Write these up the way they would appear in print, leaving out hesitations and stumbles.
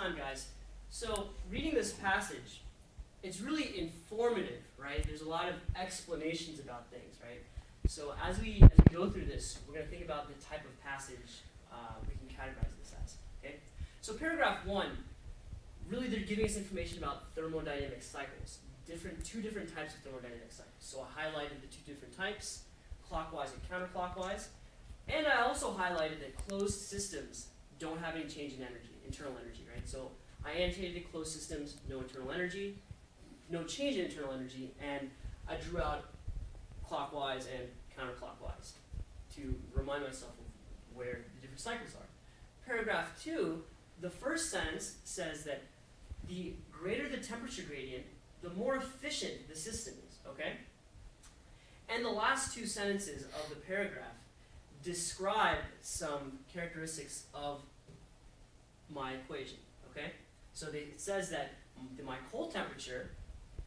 time, guys. So reading this passage, it's really informative, right? There's a lot of explanations about things, right? So as we go through this, we're going to think about the type of passage we can categorize this as. Okay. So paragraph 1, really they're giving us information about thermodynamic cycles, two different types of thermodynamic cycles. So I highlighted the 2 different types, clockwise and counterclockwise, and I also highlighted that closed systems don't have any change in energy, internal energy, right? So I annotated closed systems, no internal energy, no change in internal energy, and I drew out clockwise and counterclockwise to remind myself of where the different cycles are. Paragraph 2, the first sentence says that the greater the temperature gradient, the more efficient the system is, okay? And the last 2 sentences of the paragraph describe some characteristics of my equation, okay? So it says that my cold temperature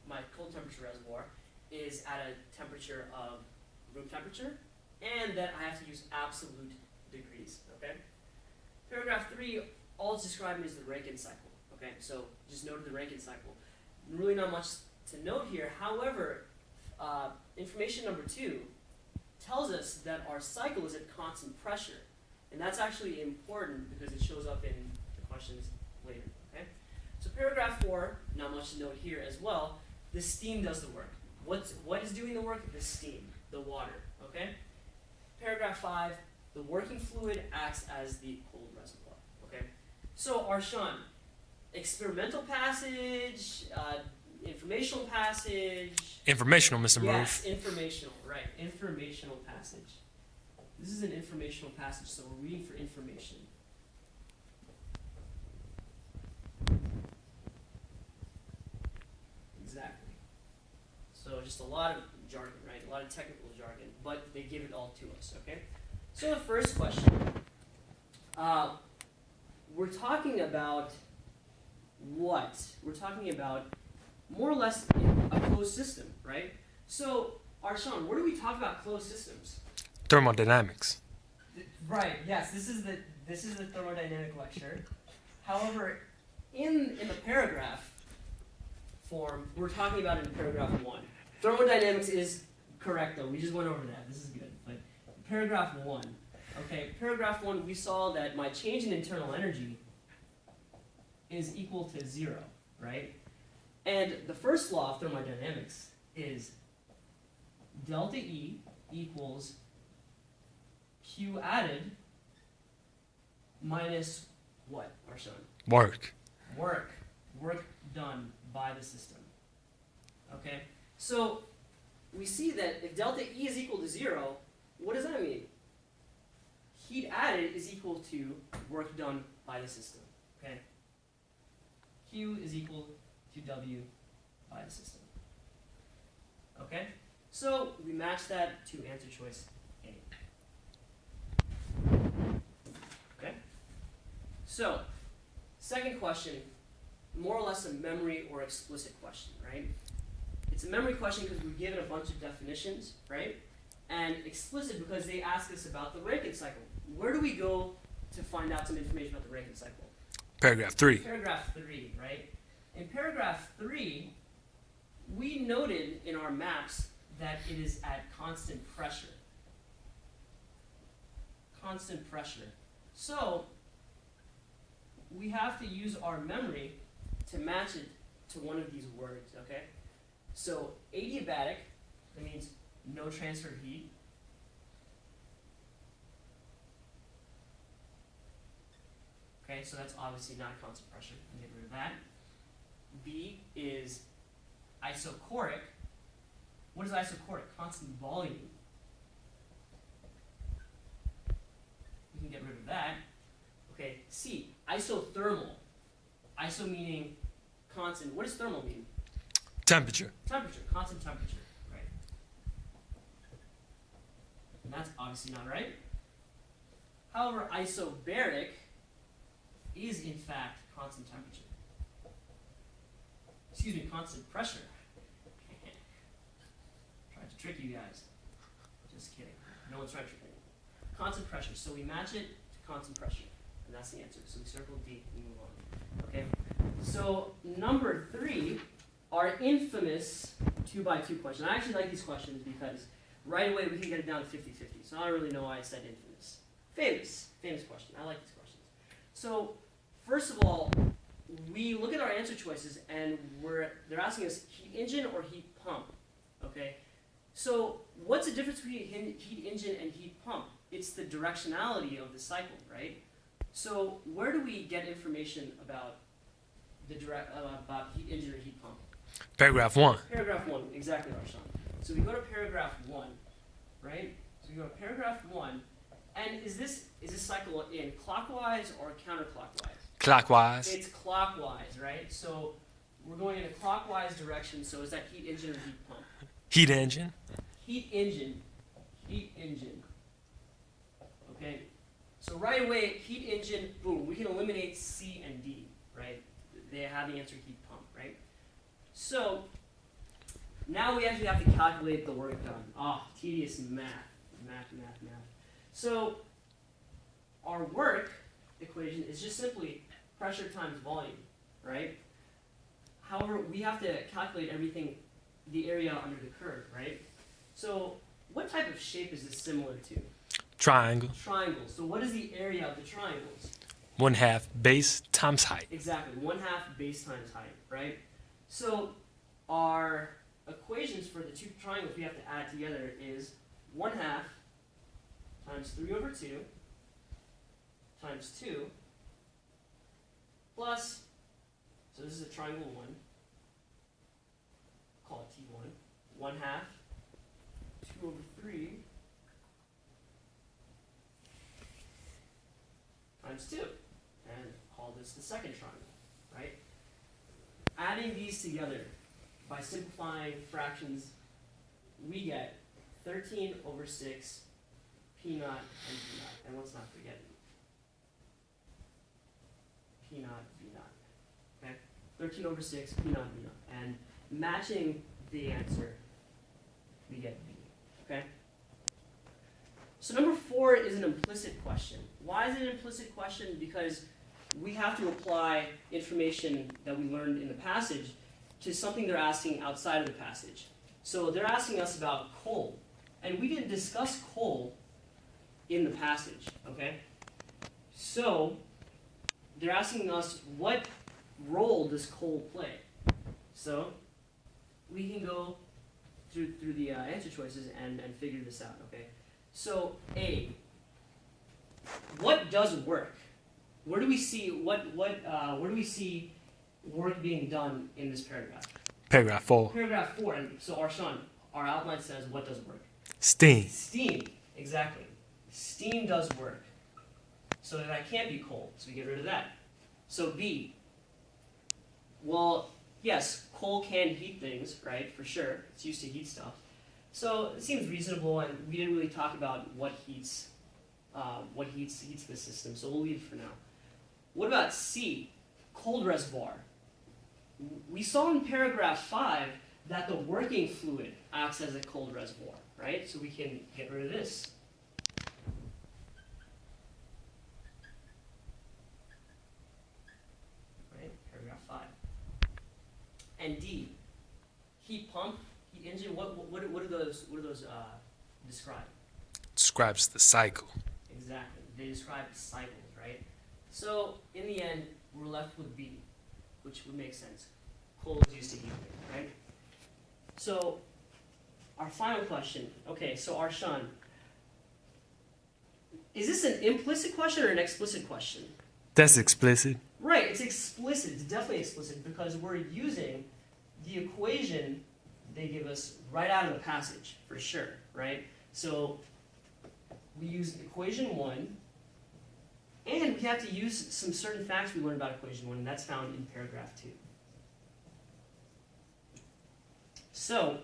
reservoir is at a temperature of room temperature, and that I have to use absolute degrees, okay? Paragraph 3, all it's describing is the Rankine cycle, okay? So just note the Rankine cycle. Really not much to note here. However, information number 2 tells us that our cycle is at constant pressure. And that's actually important because it shows up in the questions later, okay? So paragraph 4, not much to note here as well. The steam does the work. What is doing the work? The steam, the water, okay? Paragraph 5, the working fluid acts as the cold reservoir, okay? So Arshan, experimental passage, informational passage. Informational, Mr. Maruf. Yes, informational, right. Informational passage. This is an informational passage, so we're reading for information. Exactly. So just a lot of jargon, right? A lot of technical jargon, but they give it all to us, okay? So the first question, we're talking about what? We're talking about more or less a closed system, right? So, Arshan, where do we talk about closed systems? Thermodynamics. Right. Yes. This is the thermodynamic lecture. However, in the paragraph form, we're talking about it in paragraph 1. Thermodynamics is correct though. We just went over that. This is good. But paragraph 1. Okay. Paragraph 1. We saw that my change in internal energy is equal to 0, right? And the first law of thermodynamics is delta E equals Q added minus what, Arshan? Work. Work done by the system. Okay? So we see that if delta E is equal to 0, what does that mean? Heat added is equal to work done by the system. Okay? Q is equal to W by the system. Okay? So we match that to answer choice A. Okay? So, second question, more or less a memory or explicit question, right? It's a memory question because we're given a bunch of definitions, right? And explicit because they ask us about the Rankine cycle. Where do we go to find out some information about the Rankine cycle? Paragraph 3. Paragraph 3, right? In paragraph 3, we noted in our maps that it is at constant pressure. Constant pressure. So, we have to use our memory to match it to one of these words, okay? So, adiabatic, that means no transfer of heat. Okay, so that's obviously not constant pressure. I'll get rid of that. B is isochoric. What is isochoric? Constant volume. We can get rid of that. Okay, C, isothermal. Iso meaning constant. What does thermal mean? Temperature. Temperature, constant temperature, right. And that's obviously not right. However, isobaric is in fact constant temperature. Excuse me, constant pressure. Tried to trick you guys. Just kidding. No one's trying to trick me. Constant pressure. So we match it to constant pressure. And that's the answer. So we circle D and move on. Okay? So number 3, our infamous 2x2 question. I actually like these questions because right away we can get it down to 50-50. So I don't really know why I said infamous. Famous question. I like these questions. So first of all, we look at our answer choices and they're asking us heat engine or heat pump. Okay. So what's the difference between heat engine and heat pump? It's the directionality of the cycle, right? So where do we get information about about heat engine or heat pump? Paragraph 1. Paragraph 1, exactly, Arshan. So we go to paragraph 1, right? So we go to paragraph 1, and is this cycle in clockwise or counterclockwise? Clockwise. It's clockwise, right? So we're going in a clockwise direction. So is that heat engine or heat pump? Heat engine. Heat engine. Heat engine. Okay. So right away, heat engine, boom, we can eliminate C and D, right? They have the answer heat pump, right? So now we actually have to calculate the work done. Tedious math. So our work equation is just simply pressure times volume, right? However, we have to calculate everything, the area under the curve, right? So what type of shape is this similar to? Triangle. Triangle. So what is the area of the triangles? 1/2 base times height. Exactly, 1/2 base times height, right? So our equations for the two triangles we have to add together is 1/2 times 3/2 times 2 plus, so this is a triangle 1, call it T1, 1/2, 2/3 times 2, and call this the second triangle, right? Adding these together by simplifying fractions, we get 13/6 P naught and V naught. And let's not forget P naught, V naught. Okay? 13/6 P naught, V naught. And matching the answer, we get V. Okay? So number 4 is an implicit question. Why is it an implicit question? Because we have to apply information that we learned in the passage to something they're asking outside of the passage. So they're asking us about coal. And we didn't discuss coal in the passage, okay? So they're asking us, what role does coal play? So we can go through the answer choices and figure this out, okay? So A, what does work? Where do we see where do we see work being done in this paragraph? Paragraph 4. Paragraph 4, and so Arshan, our outline says what does work? Steam. Steam, exactly. Steam does work. So that can't be coal, so we get rid of that. So B, well, yes, coal can heat things, right, for sure. It's used to heat stuff. So it seems reasonable, and we didn't really talk about what heats the system, so we'll leave it for now. What about C, cold reservoir? We saw in paragraph 5 that the working fluid acts as a cold reservoir, right? So we can get rid of this. Right, paragraph 5. And D, heat pump, heat engine, what do those describe? Describes the cycle. Exactly. They describe cycles, right? So in the end, we're left with B, which would make sense. Coal is used to heat things, right? So our final question. Okay, so Arshan, is this an implicit question or an explicit question? That's explicit. Right, it's explicit. It's definitely explicit because we're using the equation they give us right out of the passage, for sure, right? So we use equation 1, and we have to use some certain facts we learned about equation 1, and that's found in paragraph 2. So,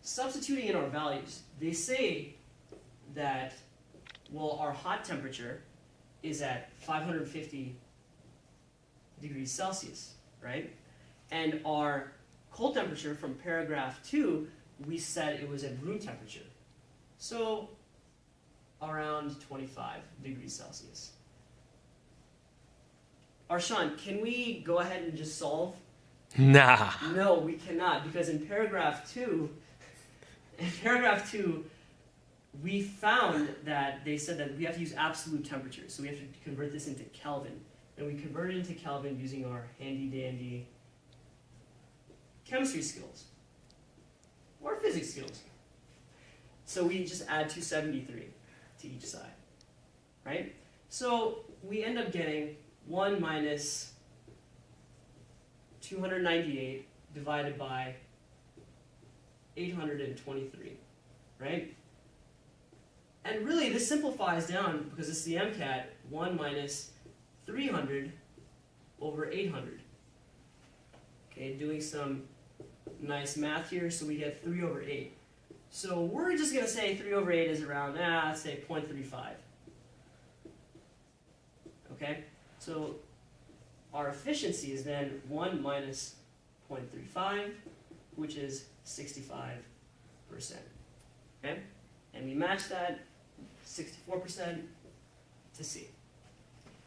substituting in our values, they say that, well, our hot temperature is at 550 degrees Celsius, right? And our cold temperature from paragraph 2, we said it was at room temperature. So around 25 degrees Celsius. Arshan, can we go ahead and just solve? Nah. No, we cannot, because in paragraph 2, we found that they said that we have to use absolute temperatures, so we have to convert this into Kelvin. And we convert it into Kelvin using our handy-dandy chemistry skills, or physics skills. So we just add 273 to each side, right? So we end up getting 1 minus 298 divided by 823, right? And really, this simplifies down, because it's the MCAT, 1 minus 300 over 800. Okay, doing some nice math here, so we get 3 over 8. So we're just going to say 3 over 8 is around, let's say 0.35. Okay, so our efficiency is then 1 minus 0.35, which is 65%. Okay, and we match that 64% to C.